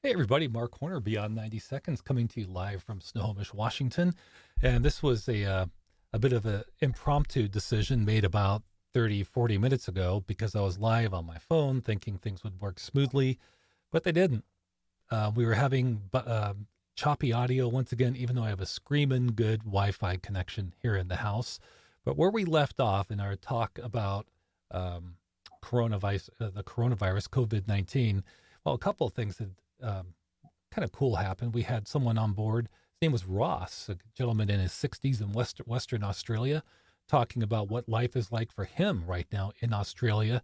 Hey everybody, Mark Horner, Beyond 90 Seconds, coming to you live from Snohomish, Washington. And this was a bit of an impromptu decision made about 30, 40 minutes ago because I was live on my phone thinking things would work smoothly, but they didn't. We were having choppy audio once again, even though I have a screaming good Wi-Fi connection here in the house. But where we left off in our talk about um, the coronavirus, COVID-19, well, a couple of things had um, kind of cool happened. We had someone on board. His name was Ross, a gentleman in his 60s in Western Australia, talking about what life is like for him right now in Australia,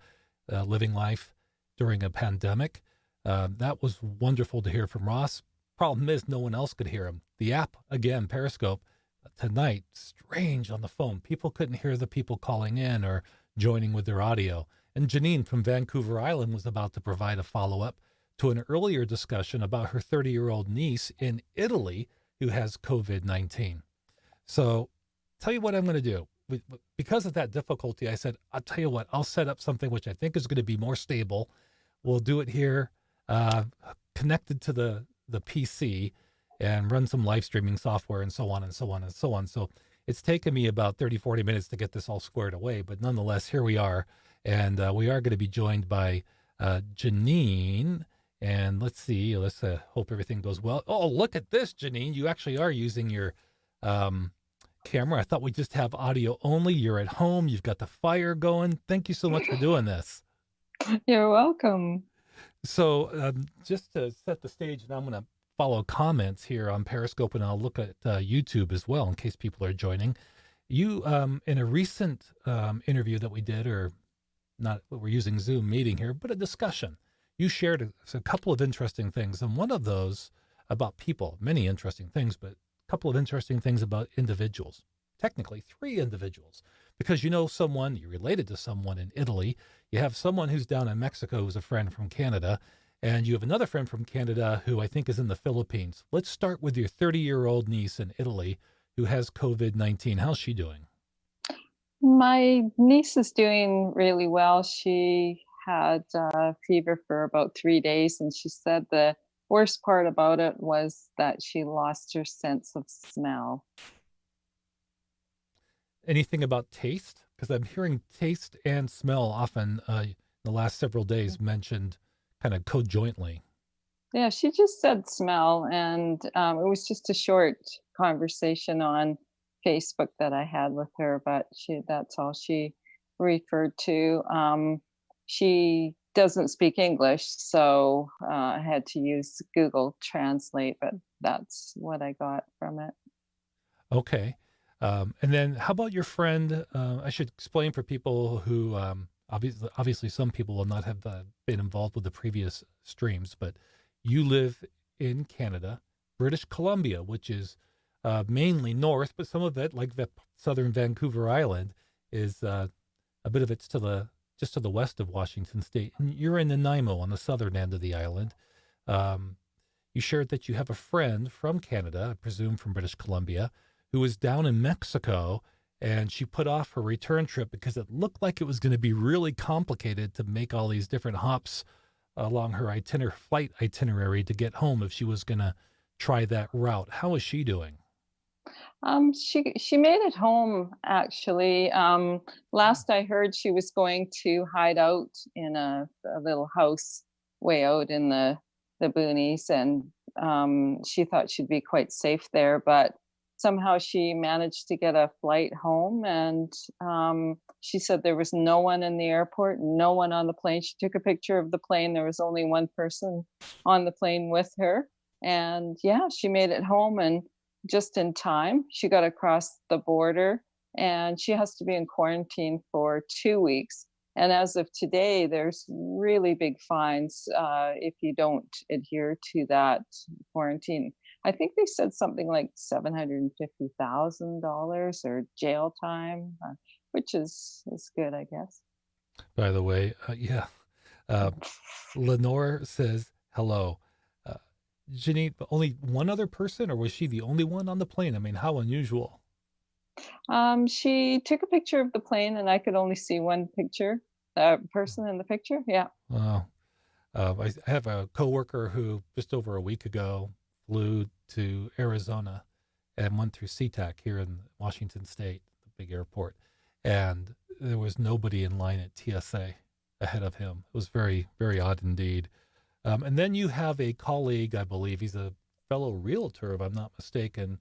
living life during a pandemic. That was wonderful to hear from Ross. Problem is, no one else could hear him. The app, again, Periscope, tonight, strange on the phone. People couldn't hear the people calling in or joining with their audio. And Janine from Vancouver Island was about to provide a follow up to an earlier discussion about her 30-year-old niece in Italy who has COVID 19. So, tell you what I'm going to do. Because of that difficulty, I said, I'll tell you what, I'll set up something which I think is going to be more stable. We'll do it here, uh, connected to the PC, and run some live streaming software and so on and so on and so on. So, it's taken me about 30, 40 minutes to get this all squared away. But nonetheless, here we are. And we are going to be joined by Janine. And let's see, let's hope everything goes well. Oh, look at this, Janine. You actually are using your um, camera. I thought we just have audio only. You're at home. You've got the fire going. Thank you so much for doing this. You're welcome. So, just to set the stage, and I'm going to follow comments here on Periscope, and I'll look at YouTube as well in case people are joining. You, in a recent interview that we did, or not, we're using Zoom meeting here, but a discussion. You shared a couple of interesting things, and one of those about people, many interesting things, but a couple of interesting things about individuals. Technically, three individuals, because you know someone, you're related to someone in Italy, you have someone who's down in Mexico who's a friend from Canada, and you have another friend from Canada who I think is in the Philippines. Let's start with your 30-year-old niece in Italy who has COVID 19. How's she doing? My niece is doing really well. She had fever for about 3 days, and she said the worst part about it was that she lost her sense of smell. Anything about taste? Because I'm hearing taste and smell often in the last several days mentioned kind of co-jointly. Yeah, she just said smell, and it was just a short conversation on Facebook that I had with her, but that's all she referred to. She doesn't speak English, so I had to use Google Translate, but that's what I got from it. Okay. And then how about your friend? I should explain for people who obviously some people will not have been involved with the previous streams, but you live in Canada, British Columbia, which is mainly north, but some of it, like the southern Vancouver Island, is a bit of it's to the just to the west of Washington State, and you're in Nanaimo on the southern end of the island. Um, you shared that you have a friend from Canada, I presume from British Columbia, who was down in Mexico, and she put off her return trip because it looked like it was going to be really complicated to make all these different hops along her flight itinerary to get home if she was going to try that route. How is she doing? She made it home actually. Last I heard, she was going to hide out in a little house way out in the boonies, and she thought she'd be quite safe there. But somehow she managed to get a flight home, and she said there was no one in the airport, no one on the plane. She took a picture of the plane. There was only one person on the plane with her, and yeah, she made it home and just in time. She got across the border and she has to be in quarantine for 2 weeks. And as of today, there's really big fines if you don't adhere to that quarantine. I think they said something like $750,000 or jail time, which is good, I guess. By the way, yeah. Uh, Lenore says hello. Uh, Janine, only one other person, or was she the only one on the plane? I mean, how unusual. She took a picture of the plane, and I could only see one picture, person in the picture. Yeah. Wow. I have a coworker who just over a week ago flew to Arizona and went through SeaTac here in Washington State, the big airport, and there was nobody in line at TSA ahead of him. It was very, very odd indeed. And then you have a colleague, I believe he's a fellow realtor, if I'm not mistaken,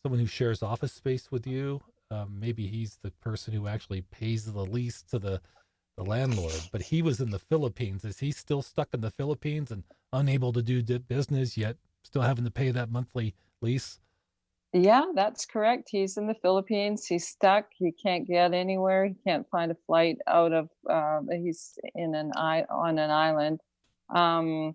someone who shares office space with you. Maybe he's the person who actually pays the lease to the landlord, but he was in the Philippines. Is he still stuck in the Philippines and unable to do business yet still having to pay that monthly lease? Yeah, that's correct. He's in the Philippines. He's stuck. He can't get anywhere. He can't find a flight out of. He's in on an island, um,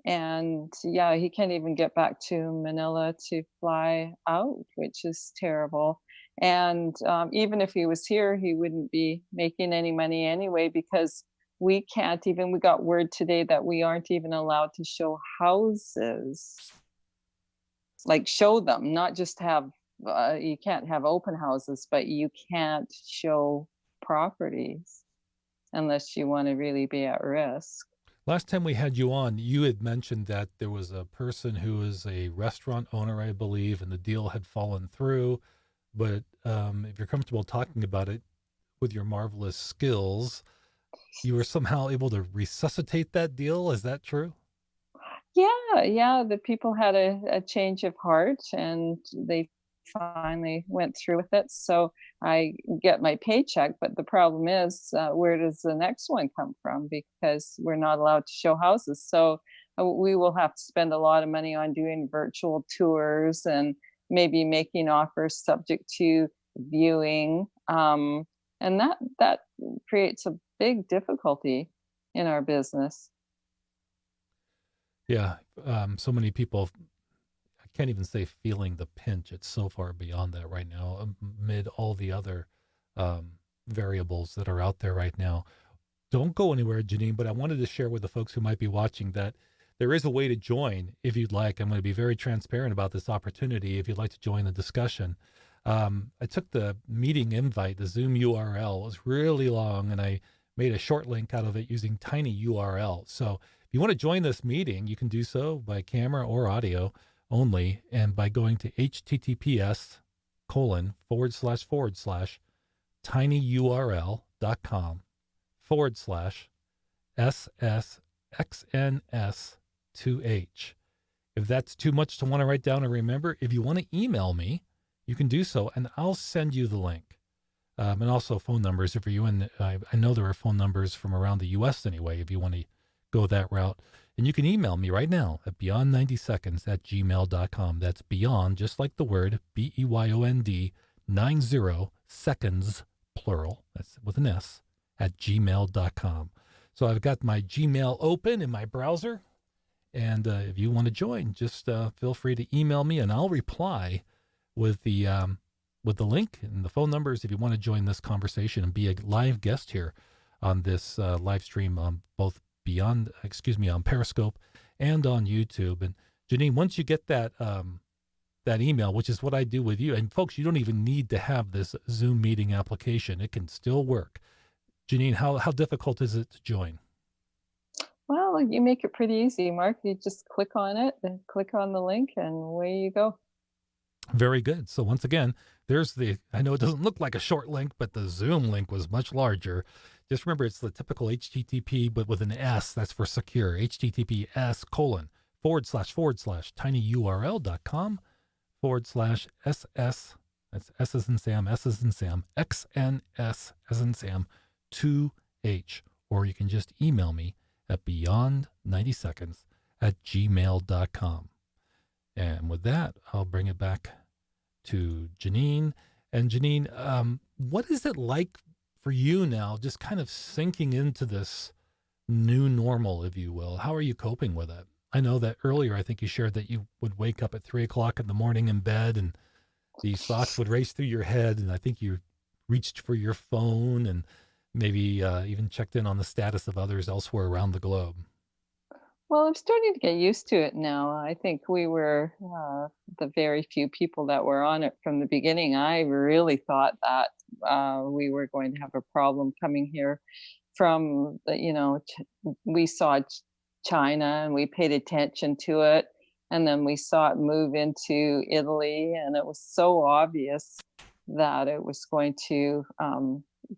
and yeah, he can't even get back to Manila to fly out, which is terrible. And even if he was here, he wouldn't be making any money anyway because we can't even. We got word today that we aren't even allowed to show houses, like show them, not just have you can't have open houses, but you can't show properties unless you want to really be at risk. Last time we had you on, you had mentioned that there was a person who was a restaurant owner, I believe, and the deal had fallen through. But if you're comfortable talking about it with your marvelous skills, you were somehow able to resuscitate that deal. Is that true? Yeah, yeah, the people had a change of heart and they finally went through with it. So I get my paycheck, but the problem is, where does the next one come from? Because we're not allowed to show houses. So we will have to spend a lot of money on doing virtual tours and maybe making offers subject to viewing. And that creates a big difficulty in our business. Yeah. So many people, I can't even say feeling the pinch. It's so far beyond that right now, amid all the other um, variables that are out there right now. Don't go anywhere, Janine, but I wanted to share with the folks who might be watching that there is a way to join if you'd like. I'm going to be very transparent about this opportunity if you'd like to join the discussion. I took the meeting invite, the Zoom URL, it was really long, and I made a short link out of it using tiny URL. So if you want to join this meeting, you can do so by camera or audio only, and by going to https colon forward slash tinyurl.com /SSXNS2H. If that's too much to want to write down or remember, if you want to email me, you can do so, and I'll send you the link. And also phone numbers if you're in. I know there are phone numbers from around the U.S. anyway, if you want to go that route. And you can email me right now at beyond90seconds at gmail.com. That's beyond, just like the word, BEYOND, 90 seconds, plural, that's with an S, at gmail.com. So I've got my Gmail open in my browser. And if you want to join, just feel free to email me and I'll reply with the link and the phone numbers if you want to join this conversation and be a live guest here on this live stream on both on Periscope and on YouTube. And Janine, once you get that email, which is what I do with you, and folks, you don't even need to have this Zoom meeting application; it can still work. Janine, how difficult is it to join? Well, you make it pretty easy, Mark. You just click on it and click on the link, and away you go. Very good. So once again, I know it doesn't look like a short link, but the Zoom link was much larger. Just remember, it's the typical HTTP, but with an S, that's for secure. HTTPS colon / tinyurl.com / SS, that's S as in Sam, S as in Sam, XNS as in Sam, 2H. Or you can just email me at beyond90seconds at gmail.com. And with that, I'll bring it back to Janine. And Janine, what is it like for you now, just kind of sinking into this new normal, if you will? How are you coping with it? I know that earlier, I think you shared that you would wake up at 3 o'clock in the morning in bed and these thoughts would race through your head. And I think you reached for your phone and maybe even checked in on the status of others elsewhere around the globe. Well, I'm starting to get used to it now. I think we were the very few people that were on it from the beginning. I really thought that we were going to have a problem coming here from the, we saw China, and we paid attention to it. And then we saw it move into Italy, and it was so obvious that it was going to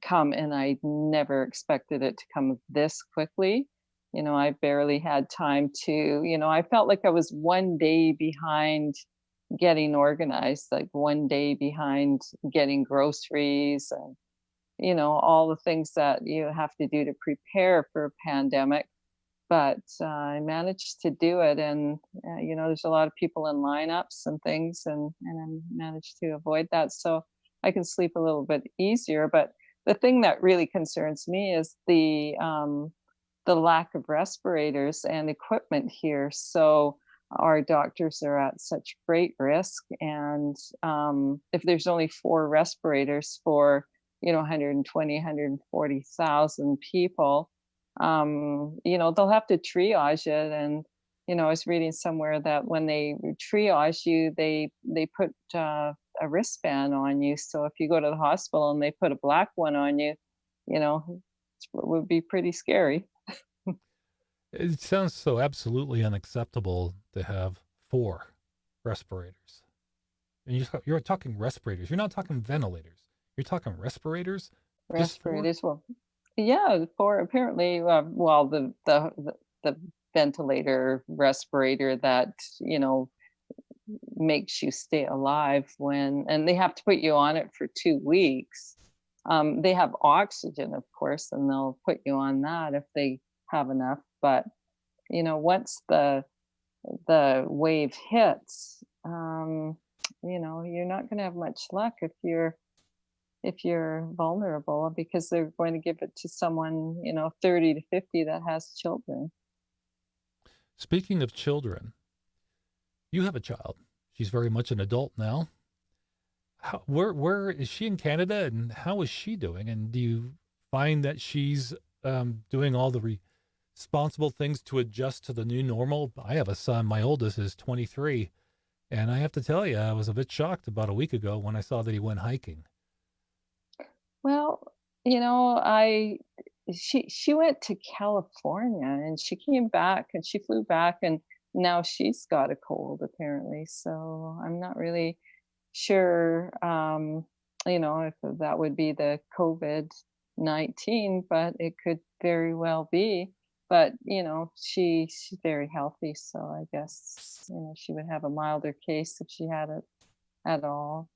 come. And I never expected it to come this quickly. I barely had time to, I felt like I was one day behind getting organized, like one day behind getting groceries and, all the things that you have to do to prepare for a pandemic. But I managed to do it, and there's a lot of people in lineups and things, and I managed to avoid that, so I can sleep a little bit easier. But the thing that really concerns me is the lack of respirators and equipment here. So our doctors are at such great risk, and if there's only 4 respirators for 120, 140,000 people, they'll have to triage it. And I was reading somewhere that when they triage you, they put a wristband on you. So if you go to the hospital and they put a black one on you, it would be pretty scary. It sounds so absolutely unacceptable to have 4 respirators. And you're talking respirators. You're not talking ventilators. You're talking respirators. Just 4. Respirators, well, yeah, for apparently, well, the ventilator respirator that makes you stay alive and they have to put you on it for 2 weeks. They have oxygen, of course, and they'll put you on that if they have enough. But once the wave hits, you're not going to have much luck if you're vulnerable, because they're going to give it to someone 30 to 50 that has children. Speaking of children, you have a child. She's very much an adult now. Where is she in Canada, and how is she doing? And do you find that she's doing all the responsible things to adjust to the new normal? I have a son. My oldest is 23, and I have to tell you, I was a bit shocked about a week ago when I saw that he went hiking. Well, I she went to California, and she came back, and she flew back, and now she's got a cold apparently. So I'm not really sure, if that would be the COVID-19, but it could very well be. But she's very healthy, so I guess she would have a milder case if she had it at all.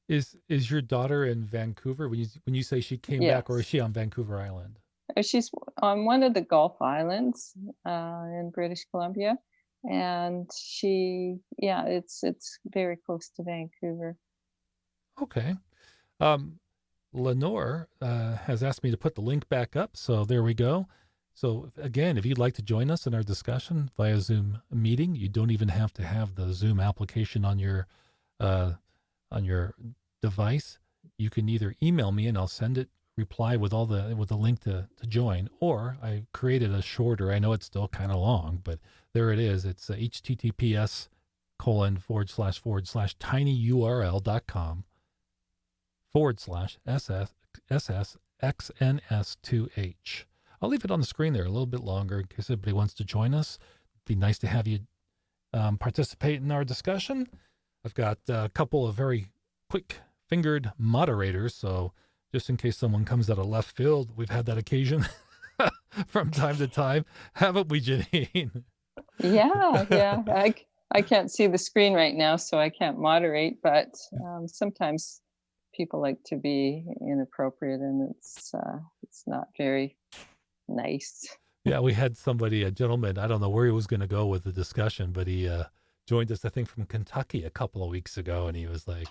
Is your daughter in Vancouver when you say she came back, or is Yes. she on Vancouver Island? She's on one of the Gulf Islands in British Columbia, and yeah, it's very close to Vancouver. Okay. Um, Lenore has asked me to put the link back up, so there we go. So again, if you'd like to join us in our discussion via Zoom meeting, you don't even have to have the Zoom application uh, on your device. You can either email me and I'll send it reply with the link to join, or I created a shorter. I know it's still kind of long, but there it is. It's https colon / tinyurl.com / /ssxns2h. I'll leave it on the screen there a little bit longer in case anybody wants to join us. It'd be nice to have you participate in our discussion. I've got a couple of very quick fingered moderators, so just in case someone comes out of left field, we've had that occasion from time to time, haven't we, Janine? Yeah, yeah. I can't see the screen right now, so I can't moderate. But sometimes people like to be inappropriate, and it's not very nice. Yeah, we had somebody, a gentleman, I don't know where he was going to go with the discussion, but he joined us, I think, from Kentucky a couple of weeks ago, and he was like,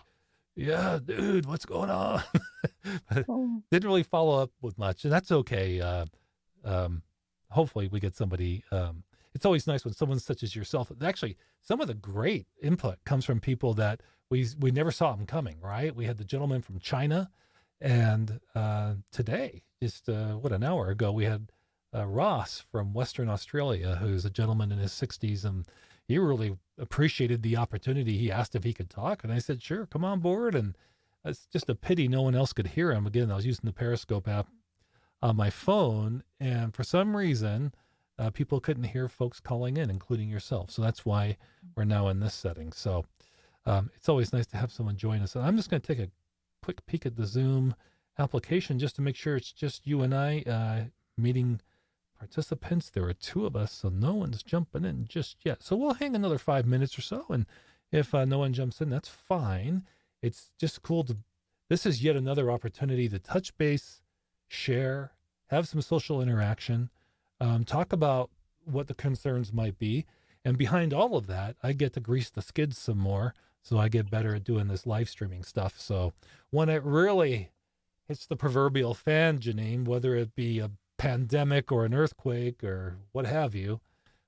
yeah, dude, what's going on? But Oh, didn't really follow up with much, and that's okay. Hopefully we get somebody. It's always nice when someone such as yourself. Actually, some of the great input comes from people that we never saw them coming. Right? We had the gentleman from China, and today, just an hour ago, we had Ross from Western Australia, who's a gentleman in his 60s, and he really appreciated the opportunity. He asked if he could talk, and I said, sure, come on board. And it's just a pity no one else could hear him. Again, I was using the Periscope app on my phone, and for some reason, people couldn't hear folks calling in, including yourself. So that's why we're now in this setting. So it's always nice to have someone join us. And I'm just going to take a quick peek at the Zoom application just to make sure it's just you and I meeting participants. There are two of us, so no one's jumping in just yet. So we'll hang another 5 minutes or so. And if no one jumps in, that's fine. It's just cool to, this is yet another opportunity to touch base, share, have some social interaction, talk about what the concerns might be. And behind all of that, I get to grease the skids some more. So I get better at doing this live streaming stuff. So when it really hits the proverbial fan, Janine, whether it be a pandemic or an earthquake or what have you,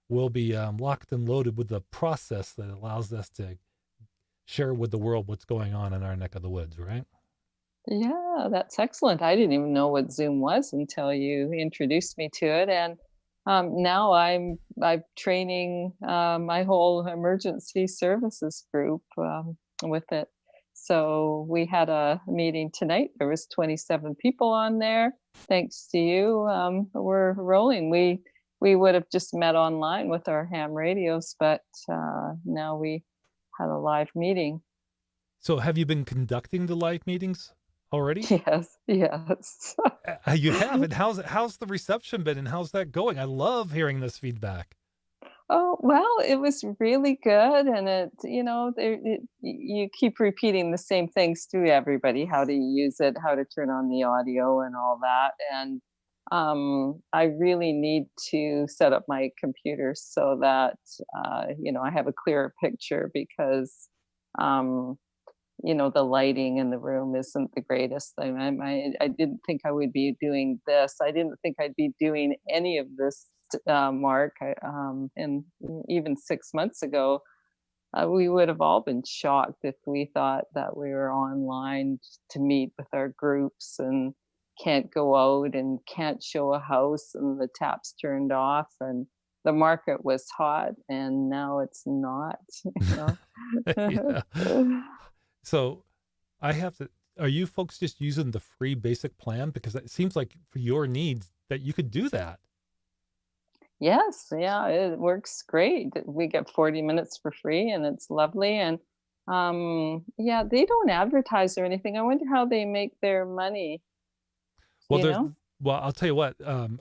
we'll be locked and loaded with the process that allows us to share with the world what's going on in our neck of the woods, right? Yeah, that's excellent. I didn't even know what Zoom was until you introduced me to it, and now I'm training my whole emergency services group with it. So we had a meeting tonight. There was 27 people on there. Thanks to you, we're rolling. We would have just met online with our ham radios, but now we had a live meeting. So have you been conducting the live meetings already? Yes, yes. You have, and how's the reception been, and how's that going? I love hearing this feedback. Oh, well, it was really good, and you keep repeating the same things to everybody, how to use it, how to turn on the audio and all that, and, I really need to set up my computer so that, I have a clearer picture because, um, the lighting in the room isn't the greatest. I didn't think I would be doing this. I didn't think I'd be doing any of this, Mark. And even 6 months ago, we would have all been shocked if we thought that we were online to meet with our groups and can't go out and can't show a house and the taps turned off and the market was hot and now it's not, Yeah. So I have to, are you folks just using the free basic plan? Because it seems like for your needs that you could do that. Yes, yeah, it works great. We get 40 minutes for free and it's lovely. And yeah, they don't advertise or anything. I wonder how they make their money, Well, you there's, know? well, I'll tell you what,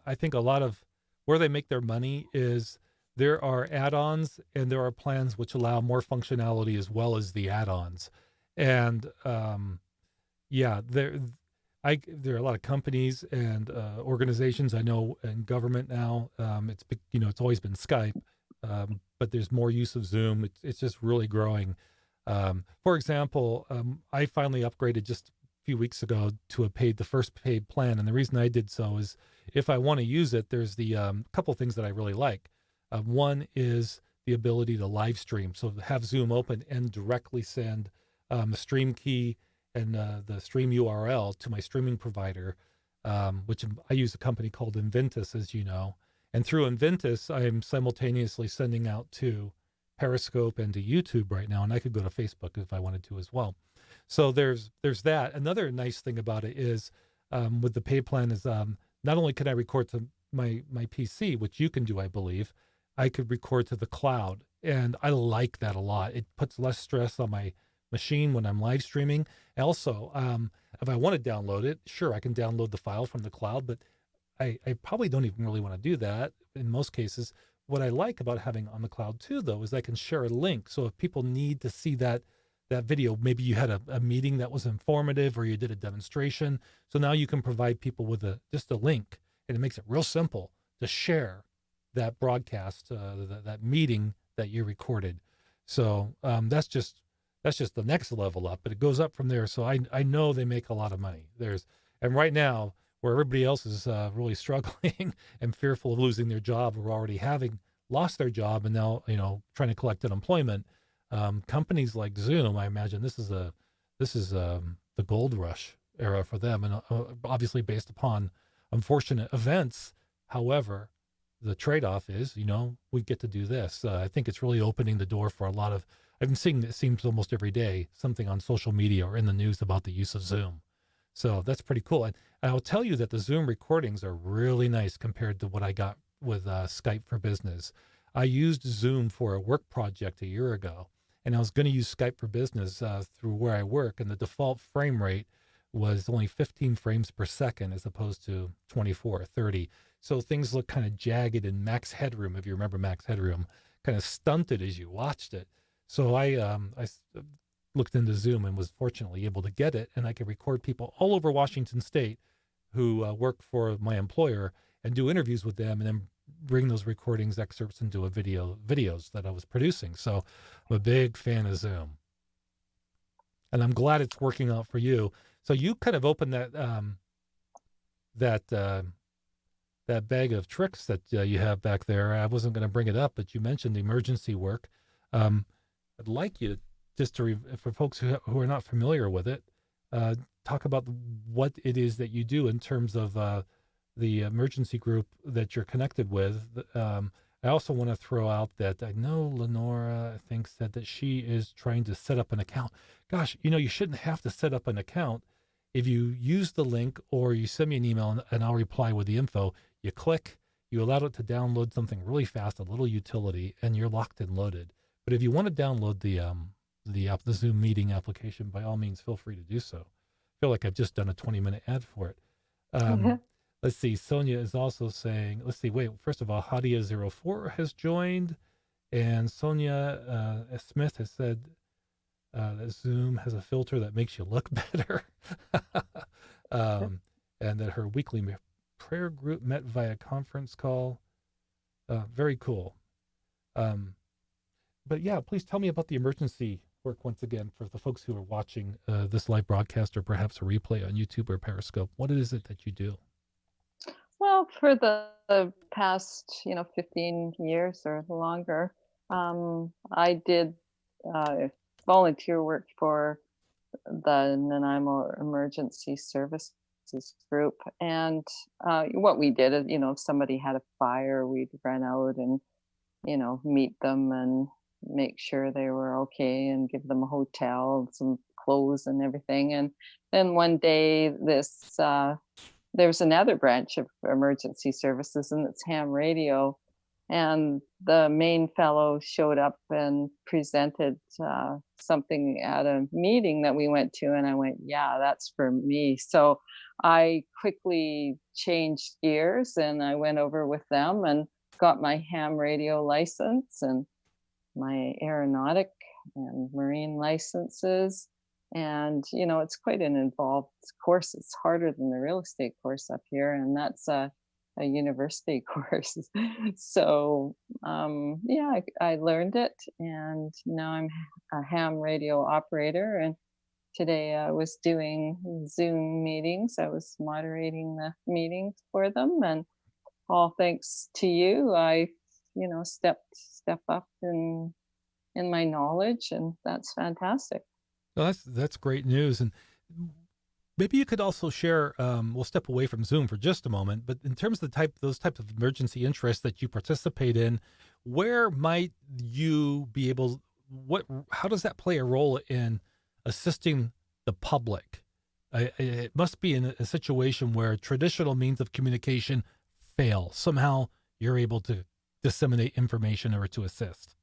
I think a lot of where they make their money is there are add-ons and there are plans which allow more functionality as well as the add-ons. And yeah, there are a lot of companies and organizations I know in government now. It's always been Skype, but there's more use of Zoom. It's just really growing. For example, I finally upgraded just a few weeks ago to the first paid plan, and the reason I did so is if I want to use it, there's the couple things that I really like. One is the ability to live stream, so have Zoom open and directly send a stream key and the stream URL to my streaming provider, which I use a company called Inventus, as you know. And through Inventus, I'm simultaneously sending out to Periscope and to YouTube right now, and I could go to Facebook if I wanted to as well. So there's that. Another nice thing about it is with the pay plan is not only can I record to my PC, which you can do, I believe, I could record to the cloud, and I like that a lot. It puts less stress on my machine when I'm live streaming. Also, if I want to download it, sure, I can download the file from the cloud, but I probably don't even really want to do that in most cases. What I like about having on the cloud too, though, is I can share a link. So if people need to see that video, maybe you had a meeting that was informative or you did a demonstration. So now you can provide people with just a link, and it makes it real simple to share that broadcast, that meeting that you recorded. So that's just the next level up, but it goes up from there. So I know they make a lot of money. And right now, where everybody else is really struggling and fearful of losing their job or already having lost their job and now, trying to collect unemployment, companies like Zoom, I imagine this is the gold rush era for them. And obviously based upon unfortunate events. However, the trade-off is, we get to do this. I think it's really opening the door for a lot of, I've been seeing, it seems almost every day, something on social media or in the news about the use of Zoom. So that's pretty cool. And I'll tell you that the Zoom recordings are really nice compared to what I got Skype for Business. I used Zoom for a work project a year ago, and I was going to use Skype for Business through where I work, and the default frame rate was only 15 frames per second as opposed to 24 or 30. So things look kind of jagged, and Max Headroom, if you remember Max Headroom, kind of stunted as you watched it. So looked into Zoom and was fortunately able to get it, and I could record people all over Washington State who work for my employer and do interviews with them, and then bring those recordings excerpts into videos that I was producing. So I'm a big fan of Zoom, and I'm glad it's working out for you. So you kind of opened that that bag of tricks that you have back there. I wasn't going to bring it up, but you mentioned emergency work. I'd like you to, for folks who are not familiar with it, talk about what it is that you do in terms of the emergency group that you're connected with. I also want to throw out that I know Lenora, I think, said that she is trying to set up an account. Gosh, you shouldn't have to set up an account. If you use the link or you send me an email and I'll reply with the info, you click, you allow it to download something really fast, a little utility, and you're locked and loaded. But if you want to download the Zoom meeting application, by all means, feel free to do so. I feel like I've just done a 20-minute ad for it. Let's see. Sonia is also saying, let's see, wait, first of all, Hadia04 has joined, and Sonia Smith has said that Zoom has a filter that makes you look better. And that her weekly prayer group met via conference call. Very cool. But yeah, please tell me about the emergency work once again for the folks who are watching this live broadcast or perhaps a replay on YouTube or Periscope. What is it that you do? Well, for the past, 15 years or longer, I did volunteer work for the Nanaimo Emergency Services Group. And what we did is, if somebody had a fire, we'd run out and, meet them and make sure they were okay and give them a hotel, some clothes and everything. And then one day there's another branch of emergency services, and it's ham radio. And the main fellow showed up and presented something at a meeting that we went to. And I went, yeah, that's for me. So I quickly changed gears and I went over with them and got my ham radio license and my aeronautic and marine licenses. And, it's quite an involved course. It's harder than the real estate course up here. And that's a university course. So, I learned it. And now I'm a ham radio operator. And today I was doing Zoom meetings. I was moderating the meetings for them. And all thanks to you, I, step up in my knowledge. And that's fantastic. Well, that's great news. And maybe you could also share, we'll step away from Zoom for just a moment, but in terms of those types of emergency interests that you participate in, where might you be able, how does that play a role in assisting the public? It must be in a situation where traditional means of communication fail. Somehow you're able to disseminate information or to assist.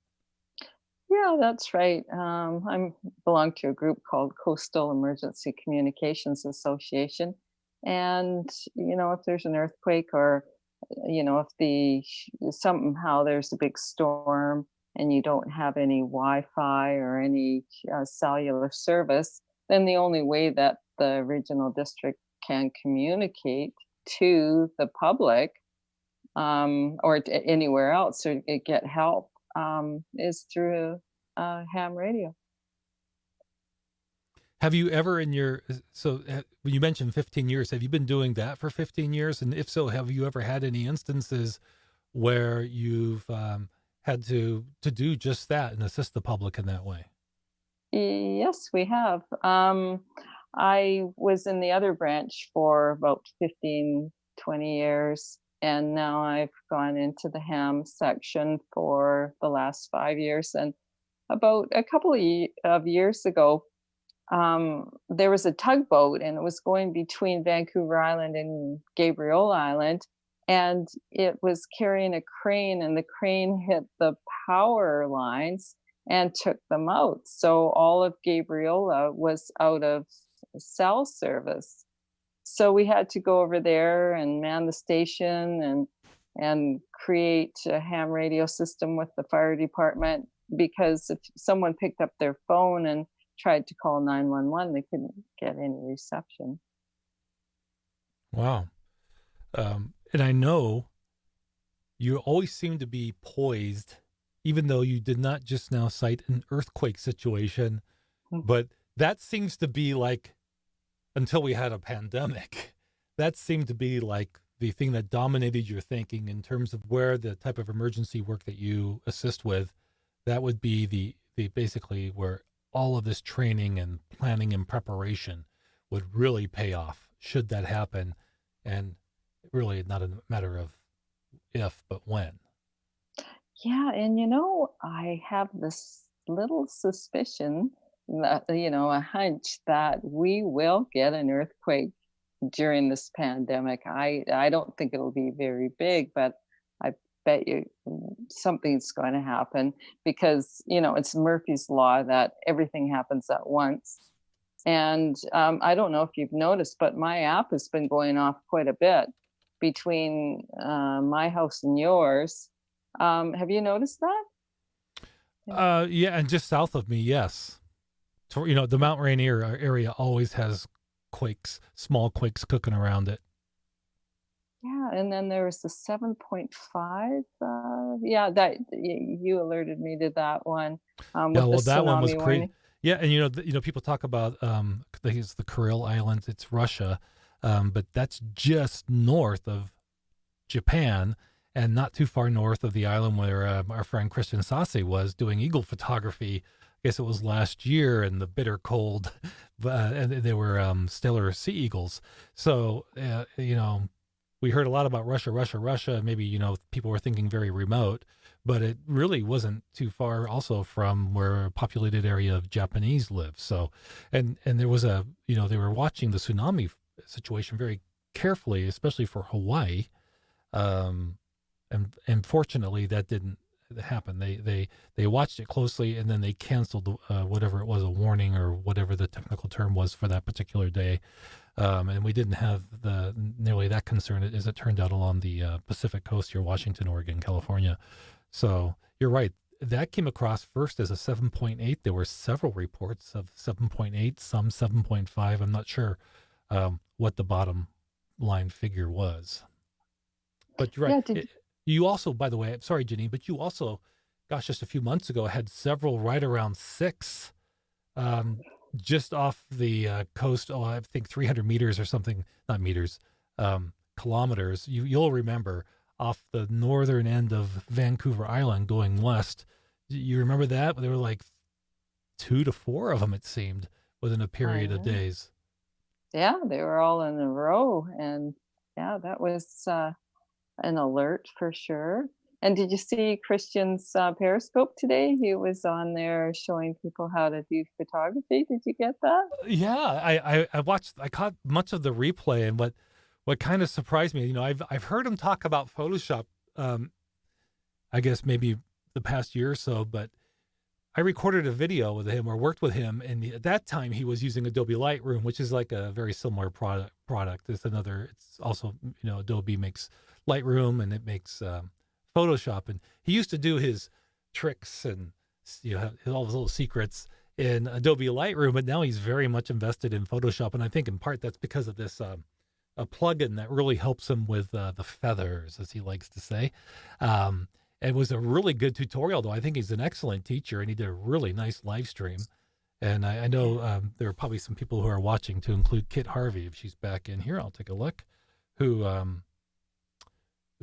Yeah, that's right. I belong to a group called Coastal Emergency Communications Association. And, if there's an earthquake or, if somehow there's a big storm and you don't have any Wi-Fi or any cellular service, then the only way that the regional district can communicate to the public or anywhere else or get help is through ham radio. Have you ever when you mentioned 15 years, have you been doing that for 15 years? And if so, have you ever had any instances where you've had to do just that and assist the public in that way? Yes, we have. I was in the other branch for about 15, 20 years. And now I've gone into the ham section for the last 5 years. And about a couple of years ago, there was a tugboat and it was going between Vancouver Island and Gabriel Island. and it was carrying a crane, and the crane hit the power lines and took them out. So all of Gabriola was out of cell service. So we had to go over there and man the station and create a ham radio system with the fire department, because if someone picked up their phone and tried to call 911, they couldn't get any reception. Wow. And I know you always seem to be poised, even though you did not just now cite an earthquake situation, Mm. but that seems to be like, until we had a pandemic, that seemed to be like the thing that dominated your thinking in terms of where the type of emergency work that you assist with, that would be the basically where all of this training and planning and preparation would really pay off should that happen. And really not a matter of if, but when. Yeah, and I have this little suspicion that, a hunch that we will get an earthquake during this pandemic. I don't think it'll be very big, but I bet you something's going to happen, because, it's Murphy's law that everything happens at once. And I don't know if you've noticed, but my app has been going off quite a bit between my house and yours. Have you noticed that? Yeah. Yeah, and just south of me, yes. So, the Mount Rainier area always has quakes, small quakes cooking around it. Yeah, and then there was the 7.5. Yeah, that you alerted me to that one, Yeah, with the well, that one was tsunami crazy. warning. Yeah, and people talk about I think it's the Kuril Islands. It's Russia, but that's just north of Japan, and not too far north of the island where our friend Christian Sase was doing eagle photography. I guess it was last year in the bitter cold, and they were stellar sea eagles. So we heard a lot about Russia, Russia, Russia. Maybe people were thinking very remote, but it really wasn't too far also from where a populated area of Japanese live. So, and there was they were watching the tsunami situation very carefully, especially for Hawaii. And fortunately that didn't happen. They watched it closely, and then they canceled whatever it was, a warning or whatever the technical term was for that particular day. And we didn't have nearly that concern as it turned out along the Pacific coast here, Washington, Oregon, California. So you're right. That came across first as a 7.8. There were several reports of 7.8, some 7.5. I'm not sure what the bottom line figure was. But you're Yeah, right. You also, by the way, I'm sorry, Jenny, but you also, gosh, just a few months ago, had several right around 6, just off the coast. Oh, I think 300 meters or something, not meters, kilometers. You'll remember off the northern end of Vancouver Island going west. You remember that? There were like 2 to 4 of them, it seemed, within a I period of know. days. Yeah, they were all in a row, and yeah, that was an alert for sure. And did you see Christian's Periscope today? He was on there showing people how to do photography. Did you get that? Yeah, I watched. I caught much of the replay, and what kind of surprised me. I've heard him talk about Photoshop. I guess maybe the past year or so, but I recorded a video with him or worked with him, and at that time he was using Adobe Lightroom, which is like a very similar product. It's also Adobe makes Lightroom, and it makes Photoshop, and he used to do his tricks and all his little secrets in Adobe Lightroom, but now he's very much invested in Photoshop, and I think in part that's because of this a plugin that really helps him with the feathers, as he likes to say. It was a really good tutorial, though. I think he's an excellent teacher, and he did a really nice live stream. And I know there are probably some people who are watching, to include Kit Harvey, if she's back in here. I'll take a look.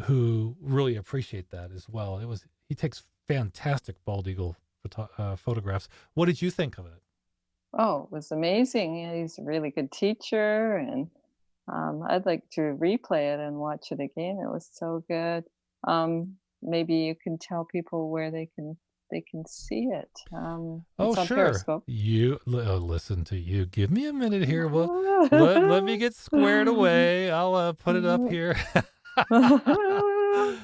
Who really appreciate that as well. He takes fantastic bald eagle photographs. What did you think of it? Oh, it was amazing. Yeah, he's a really good teacher, and I'd like to replay it and watch it again. It was so good. Maybe you can tell people where they can see it. Oh, It's on sure. Periscope. Listen to you. Give me a minute here. Let me get squared away. I'll put it up here.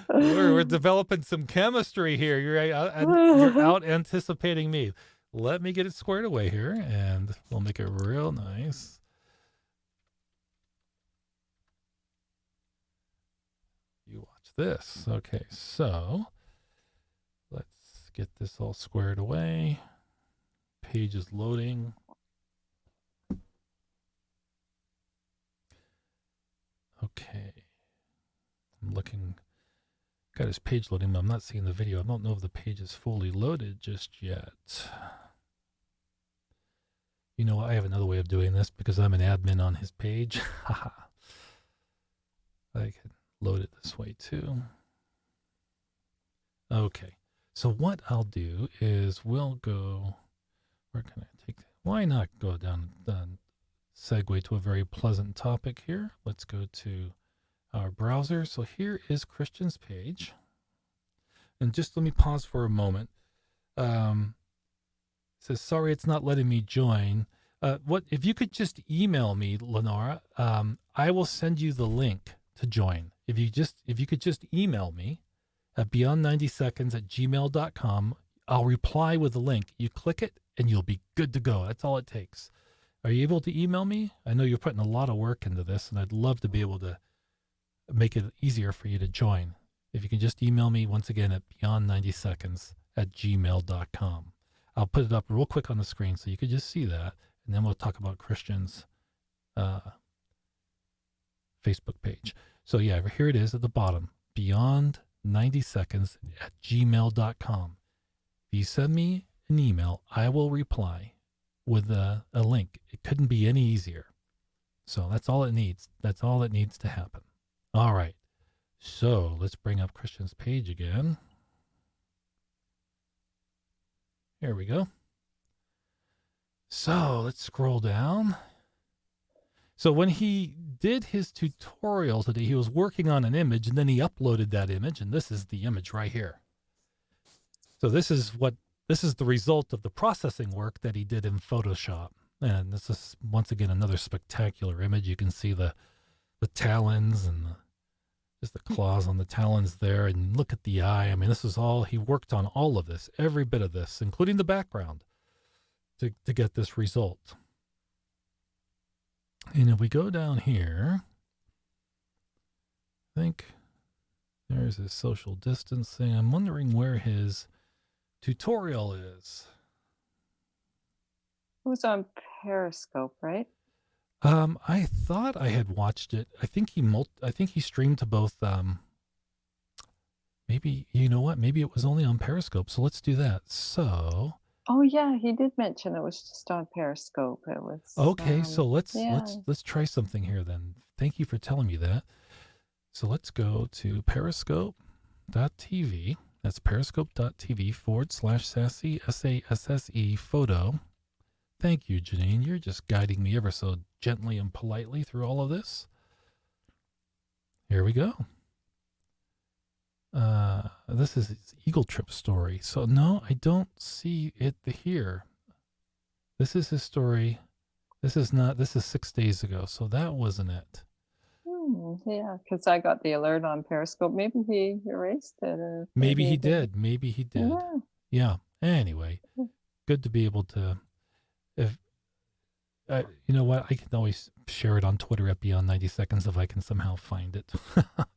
We're developing some chemistry here. You're out anticipating me. Let me get it squared away here, and we'll make it real nice. You watch this. Okay, so let's get this all squared away. Page is loading. Okay. I'm looking, got his page loading, but I'm not seeing the video. I don't know if the page is fully loaded just yet. You know, I have another way of doing this because I'm an admin on his page. I can load it this way too. Okay. So what I'll do is we'll go, where can I take, why not go down and segue to a very pleasant topic here. Let's go to our browser. So here is Christian's page. And just let me pause for a moment. Says, sorry, it's not letting me join. What if you could just email me, Lenora? I will send you the link to join. If you could just email me at beyond90seconds@gmail.com, I'll reply with the link. You click it and you'll be good to go. That's all it takes. Are you able to email me? I know you're putting a lot of work into this, and I'd love to be able to make it easier for you to join. If you can just email me once again at beyond90seconds@gmail.com. I'll put it up real quick on the screen so you could just see that, and then we'll talk about Christian's Facebook page. So yeah, here it is at the bottom, beyond90seconds@gmail.com. If you send me an email, I will reply with a link. It couldn't be any easier. So that's all it needs. That's all that needs to happen. All right. So let's bring up Christian's page again. Here we go. So let's scroll down. So when he did his tutorial today, he was working on an image and then he uploaded that image, and this is the image right here. So this is the result of the processing work that he did in Photoshop. And this is once again another spectacular image. You can see the talons and just the claws on the talons there, and look at the eye. I mean, this is all, he worked on all of this, every bit of this, including the background to get this result. And if we go down here, I think there's his social distancing. I'm wondering where his tutorial is. It was on Periscope, right? I thought I had watched it. I think he streamed to both. Maybe, you know what? Maybe it was only on Periscope. So let's do that. So. Oh yeah, he did mention it was just on Periscope. It was Okay, so let's try something here then. Thank you for telling me that. So let's go to periscope.tv. That's periscope.tv/sassy, SASSE photo. Thank you, Janine. You're just guiding me ever so gently and politely through all of this. Here we go. This is his Eagle Trip story. So no, I don't see it here. This is his story. This is 6 days ago. So that wasn't it. Yeah, because I got the alert on Periscope. Maybe he erased it. Or maybe he did. Maybe he did. Yeah. Anyway, good to be able to, if you know what, I can always share it on Twitter at Beyond 90 Seconds if I can somehow find it. But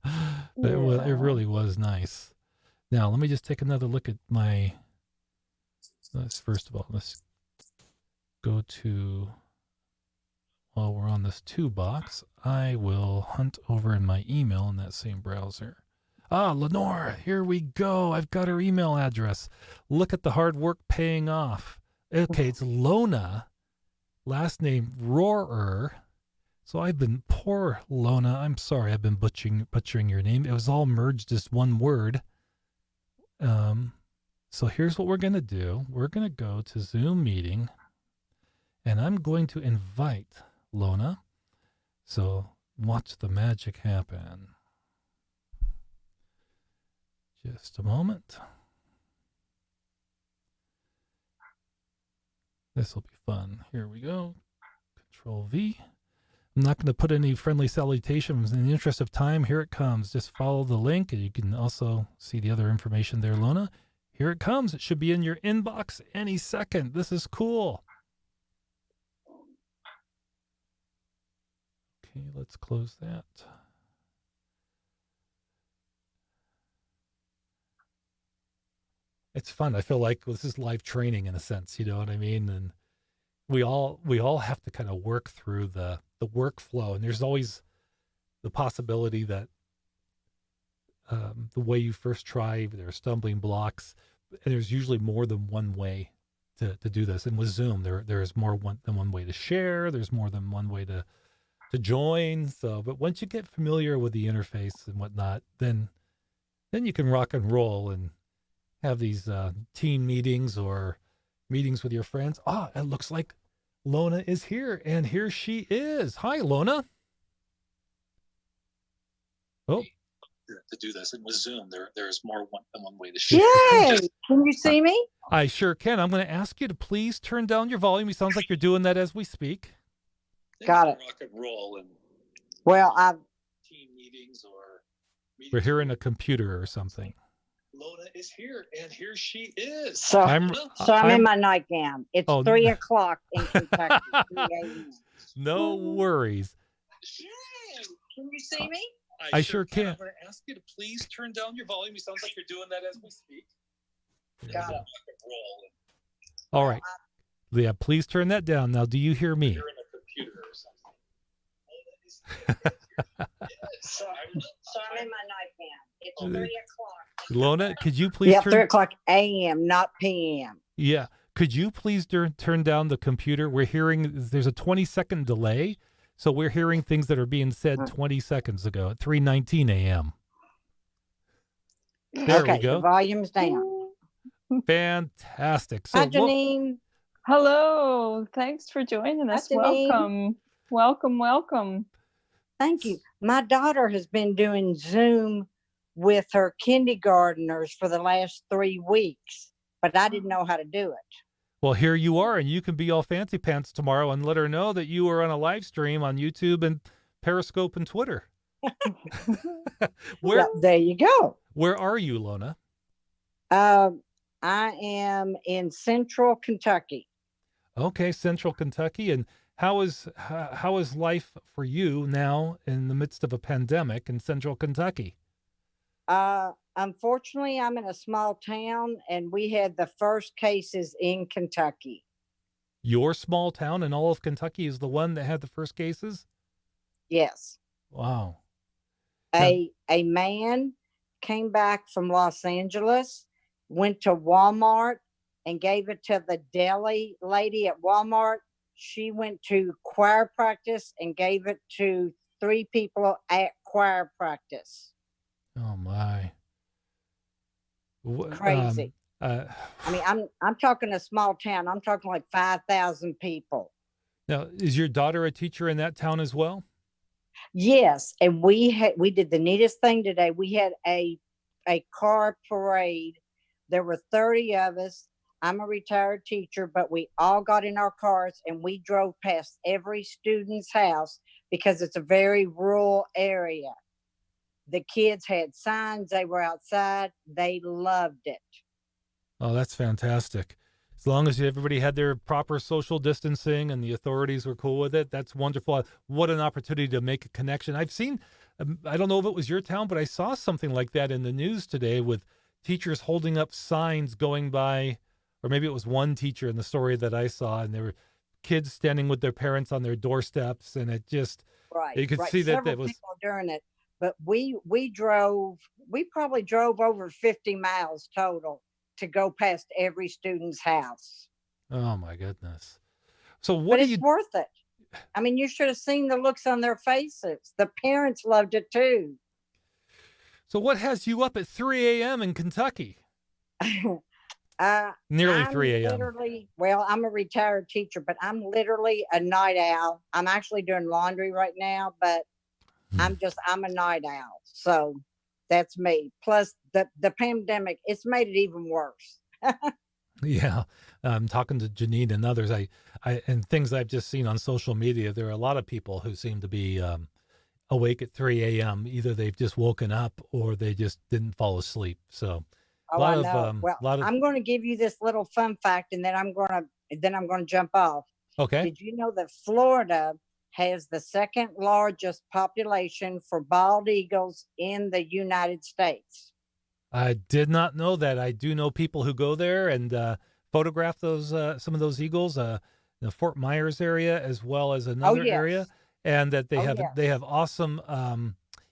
it really was nice. Now, let me just take another look at my, first of all, let's go to, while we're on this to box, I will hunt over in my email in that same browser. Ah, Lenore, here we go. I've got her email address. Look at the hard work paying off. Okay, it's Lona, last name Rohrer. So poor Lona, I'm sorry, I've been butchering your name. It was all merged as one word. So here's what we're going to do. We're going to go to Zoom meeting, and I'm going to invite Lona. So watch the magic happen. Just a moment. This will be fun. Here we go. Control V. I'm not going to put any friendly salutations in the interest of time. Here it comes. Just follow the link, and you can also see the other information there, Lona. Here it comes. It should be in your inbox any second. This is cool. Okay, let's close that. It's fun. I feel like this is live training in a sense, you know what I mean? And we all have to kind of work through the workflow, and there's always the possibility that the way you first try, there are stumbling blocks, and there's usually more than one way to do this. And with Zoom, there's more than one way to share. There's more than one way to join. So, but once you get familiar with the interface and whatnot, then you can rock and roll and have these team meetings or meetings with your friends. Ah, it looks like Lona is here, and here she is. Hi, Lona. Oh, to do this, and with Zoom, there's more than one way to share. Yay! Can you see me? I sure can. I'm going to ask you to please turn down your volume. It sounds like you're doing that as we speak. Got it. Rock and roll and Well, I've team meetings or we're hearing a computer or something. Lona is here, and here she is. so I'm in my nightgown. It's Oh, 3 o'clock in Kentucky. 3 a.m. No worries. Yay! Can you see me? I sure can. I'm going to ask you to please turn down your volume. It sounds like you're doing that as we speak. Got it. All right. Yeah, please turn that down. Now, do you hear me? You're in a computer or something. So I'm in my nightgown. It's 3 o'clock. Lona, could you please Yeah, turn 3 o'clock a.m., not p.m. Yeah. Could you please turn down the computer? We're hearing there's a 20-second delay. So we're hearing things that are being said 20 seconds ago at 3:19 a.m. There Okay, we go. the volume's down. Fantastic. So Hi, Janine. Hello. Thanks for joining us. Janine. Welcome. Thank you. My daughter has been doing Zoom with her kindergartners for the last 3 weeks, but I didn't know how to do it. Well, here you are, and you can be all fancy pants tomorrow and let her know that you are on a live stream on YouTube and Periscope and Twitter. Yeah, there you go. Where are you, Lona? I am in Central Kentucky. Okay, Central Kentucky. And how is life for you now in the midst of a pandemic in Central Kentucky? Unfortunately, I'm in a small town, and we had the first cases in Kentucky. Your small town in all of Kentucky is the one that had the first cases? Yes. Wow. A man came back from Los Angeles, went to Walmart and gave it to the deli lady at Walmart. She went to choir practice and gave it to 3 people at choir practice. Oh my. Crazy. I mean, I'm talking a small town. I'm talking like 5,000 people. Now, is your daughter a teacher in that town as well? Yes, and we did the neatest thing today. We had a car parade. There were 30 of us. I'm a retired teacher, but we all got in our cars and we drove past every student's house because it's a very rural area. The kids had signs. They were outside. They loved it. Oh, that's fantastic. As long as everybody had their proper social distancing and the authorities were cool with it, that's wonderful. What an opportunity to make a connection. I've seen, I don't know if it was your town, but I saw something like that in the news today with teachers holding up signs going by, or maybe it was one teacher in the story that I saw, and there were kids standing with their parents on their doorsteps, and it just, you could see that Several it was people during it, but we probably drove over 50 miles total to go past every student's house. Oh my goodness. So what But do it's you, worth it. I mean, you should have seen the looks on their faces. The parents loved it too. so what has you up at 3 a.m. in Kentucky? Nearly I'm 3 a.m. Well, I'm a retired teacher, but I'm literally a night owl. I'm actually doing laundry right now, but I'm a night owl. So that's me. Plus the pandemic, it's made it even worse. Yeah, talking to Janine and others, and things I've just seen on social media, there are a lot of people who seem to be awake at 3 a.m. Either they've just woken up or they just didn't fall asleep. So a Oh, I lot of know. Well, lot of I'm going to give you this little fun fact, and then I'm going to jump off. okay. Did you know that Florida has the second largest population for bald eagles in the United States? I did not know that. I do know people who go there and photograph those some of those eagles, the Fort Myers area as well as Oh, another area, yes. and that Oh, they yes. have awesome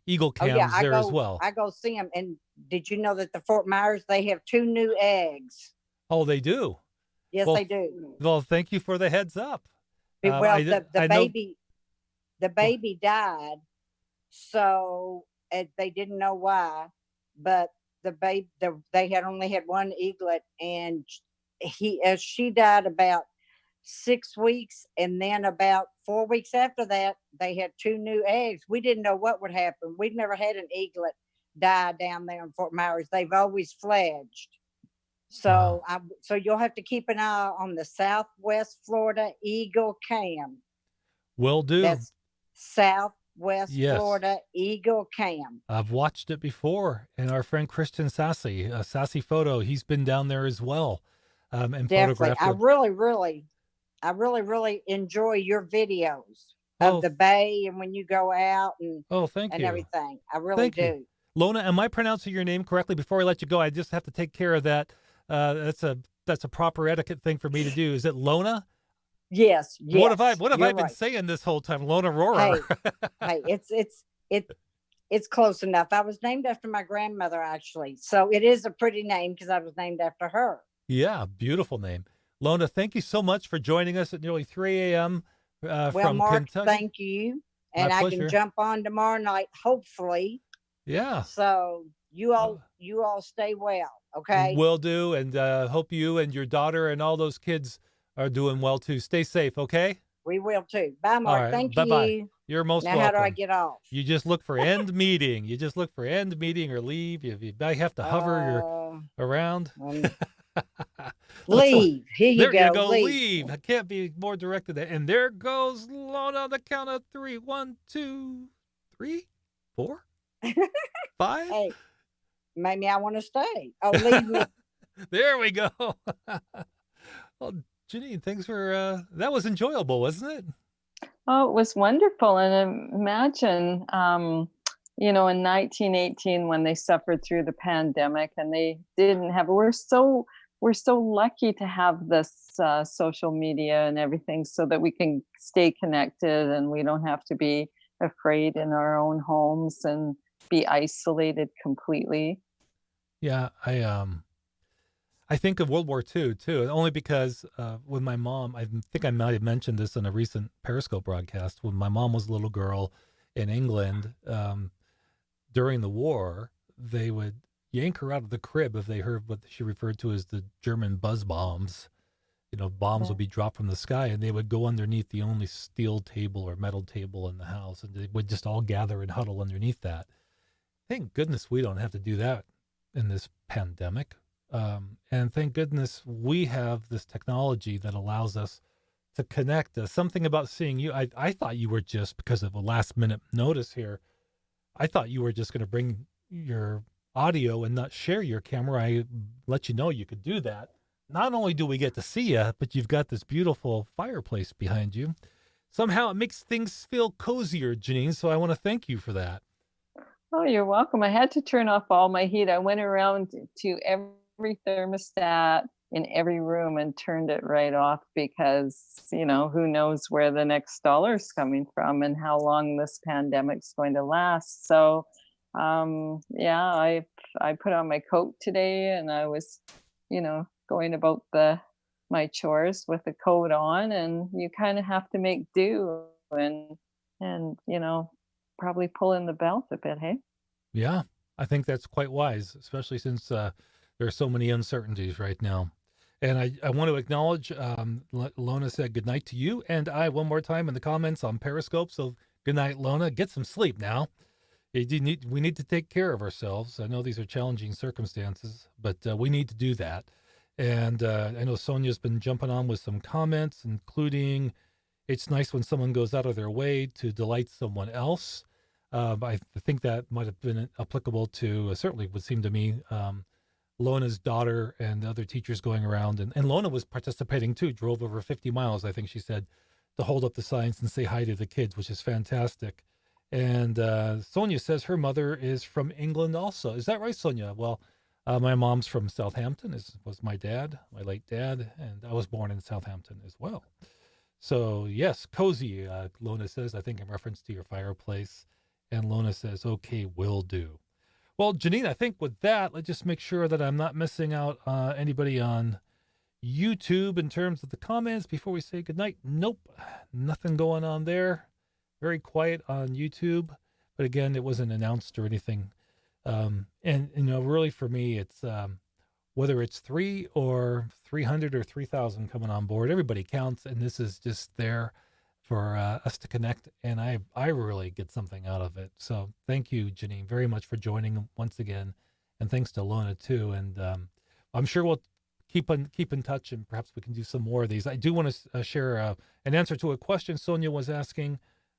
eagle Oh, yeah. cams there as well. I go see them. And did you know that the Fort Myers, they have 2 new eggs? Oh, they do. Yes, Well, they do. well, thank you for the heads up. Well, I know. the baby died, so they didn't know why, but they had only had one eaglet, and she died about 6 weeks, and then about 4 weeks after that, they had 2 new eggs. We didn't know what would happen. We'd never had an eaglet die down there in Fort Myers. They've always fledged. Wow. So you'll have to keep an eye on the Southwest Florida Eagle Cam. Will do. That's Southwest Yes. Florida Eagle Cam. I've watched it before, and our friend Christian Sassy, Sassy Photo, he's been down there as well, and Definitely. photographed it. I really enjoy your videos Oh, of the bay and when you go out oh, thank and you. everything. I really Thank you. do. Lona, am I pronouncing your name correctly? Before I let you go, I just have to take care of that. That's a proper etiquette thing for me to do. Is it Lona? Yes, What have yes. what have You're I been right. saying this whole time? Lona Roar. Hey, hey, it's close enough. I was named after my grandmother, actually. So it is a pretty name because I was named after her. Yeah, beautiful name. Lona, thank you so much for joining us at nearly 3 a.m. Well, From Mark, Kentucky. thank you. My And I pleasure. can jump on tomorrow night, hopefully. Yeah, So you all stay well, okay? will do. And hope you and your daughter and all those kids are doing well too. Stay safe, okay? We will too. Bye, All Mark. right. Thank Bye-bye. you. You're most Now, welcome. how do I get off? You just look for end meeting. You just look for end meeting or leave. You might have to hover around. Leave. Here you There go. you go. Leave. Leave. I can't be more directed. And there goes Lona on the count of 3. 1, 2, 3, 4, 5. Hey, maybe I want to stay. Oh, leave me. There we go. Well, Janine, thanks for that was enjoyable, wasn't it? Oh, it was wonderful. And imagine, in 1918 when they suffered through the pandemic and they didn't have, we're so lucky to have this social media and everything so that we can stay connected and we don't have to be afraid in our own homes and be isolated completely. Yeah, I think of World War II too, only because when my mom, I think I might have mentioned this in a recent Periscope broadcast, when my mom was a little girl in England during the war, they would yank her out of the crib if they heard what she referred to as the German buzz bombs. Bombs would be dropped from the sky, and they would go underneath the only steel table or metal table in the house, and they would just all gather and huddle underneath that. Thank goodness we don't have to do that in this pandemic. And thank goodness we have this technology that allows us to connect. Something about seeing you. I thought you were just, because of a last minute notice here, I thought you were just going to bring your audio and not share your camera. I let you know you could do that. Not only do we get to see you, but you've got this beautiful fireplace behind you. Somehow it makes things feel cozier, Janine. So I want to thank you for that. Oh, you're welcome. I had to turn off all my heat. I went around to every thermostat in every room and turned it right off because, who knows where the next dollar's coming from and how long this pandemic's going to last. So, I put on my coat today and I was, going about my chores with the coat on, and you kind of have to make do and probably pull in the belt a bit, hey? Yeah, I think that's quite wise, especially since there are so many uncertainties right now. And I want to acknowledge Lona said good night to you and I one more time in the comments on Periscope. So good night, Lona. Get some sleep now. We need to take care of ourselves. I know these are challenging circumstances, but we need to do that. And I know Sonia's been jumping on with some comments, including it's nice when someone goes out of their way to delight someone else. I think that might have been applicable to, certainly would seem to me, Lona's daughter and the other teachers going around. And Lona was participating too, drove over 50 miles, I think she said, to hold up the signs and say hi to the kids, which is fantastic. And Sonia says her mother is from England also. Is that right, Sonia? Well, my mom's from Southampton, was my dad, my late dad, and I was born in Southampton as well. So yes, cozy, Lona says, I think in reference to your fireplace. And Lona says, okay, will do. Well, Janine, I think with that, let's just make sure that I'm not missing out anybody on YouTube in terms of the comments before we say goodnight. Nope, nothing going on there. Very quiet on YouTube. But again, it wasn't announced or anything. And, really for me, it's whether it's 3 or 300 or 3,000 coming on board, everybody counts. And this is just there for us to connect. And I really get something out of it. So thank you, Janine, very much for joining once again. And thanks to Lona, too. And I'm sure we'll keep in touch, and perhaps we can do some more of these. I do want to share an answer to a question Sonia was asking.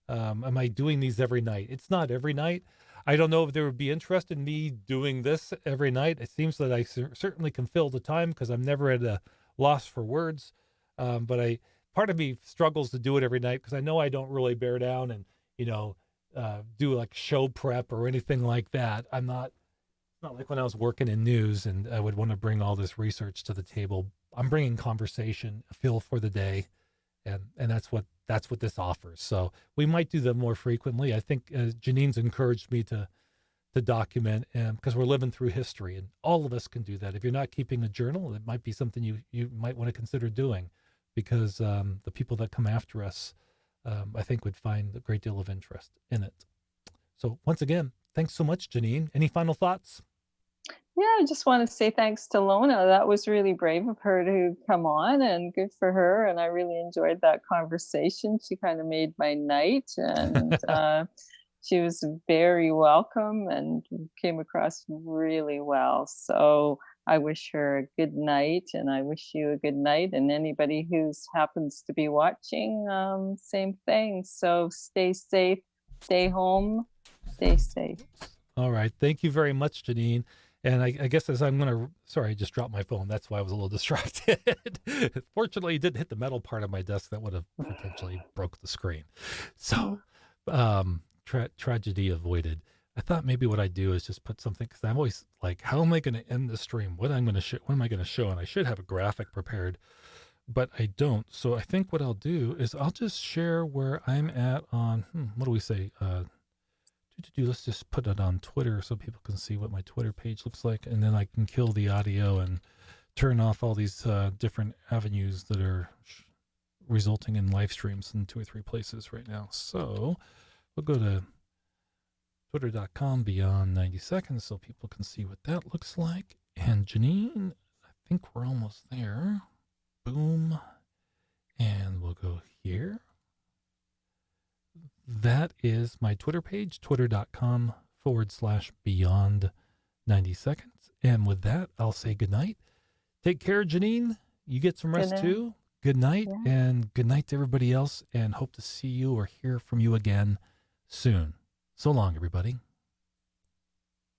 Am I doing these every night? It's not every night. I don't know if there would be interest in me doing this every night. It seems that I certainly can fill the time because I'm never at a loss for words. But part of me struggles to do it every night because I know I don't really bear down and, do like show prep or anything like that. It's not like when I was working in news and I would want to bring all this research to the table. I'm bringing conversation, a feel for the day. And that's what this offers. So we might do them more frequently. I think Janine's encouraged me to document, because we're living through history, and all of us can do that. If you're not keeping a journal, it might be something you might want to consider doing, because the people that come after us, I think, would find a great deal of interest in it. So once again, thanks so much, Janine. Any final thoughts? Yeah, I just want to say thanks to Lona. That was really brave of her to come on, and good for her. And I really enjoyed that conversation. She kind of made my night, and she was very welcome and came across really well. So I wish her a good night, and I wish you a good night. And anybody who happens to be watching, same thing. So stay safe, stay home, stay safe. All right. Thank you very much, Janine. And I guess sorry, I just dropped my phone. That's why I was a little distracted. Fortunately, it didn't hit the metal part of my desk that would have potentially broke the screen. So, tragedy avoided. I thought maybe what I'd do is just put something, because I'm always like, how am I going to end the stream? What am I going to show? And I should have a graphic prepared, but I don't. So I think what I'll do is I'll just share where I'm at on, what do we say? Let's just put it on Twitter so people can see what my Twitter page looks like, and then I can kill the audio and turn off all these different avenues that are resulting in live streams in 2 or 3 places right now. So we'll go to twitter.com beyond 90 seconds so people can see what that looks like. And Janine, I think we're almost there. Boom. And we'll go here. That is my Twitter page, twitter.com/beyond 90 seconds. And with that, I'll say goodnight. Take care, Janine. You get some rest too. Good night. Yeah. And good night to everybody else. And hope to see you or hear from you again soon. So long, everybody.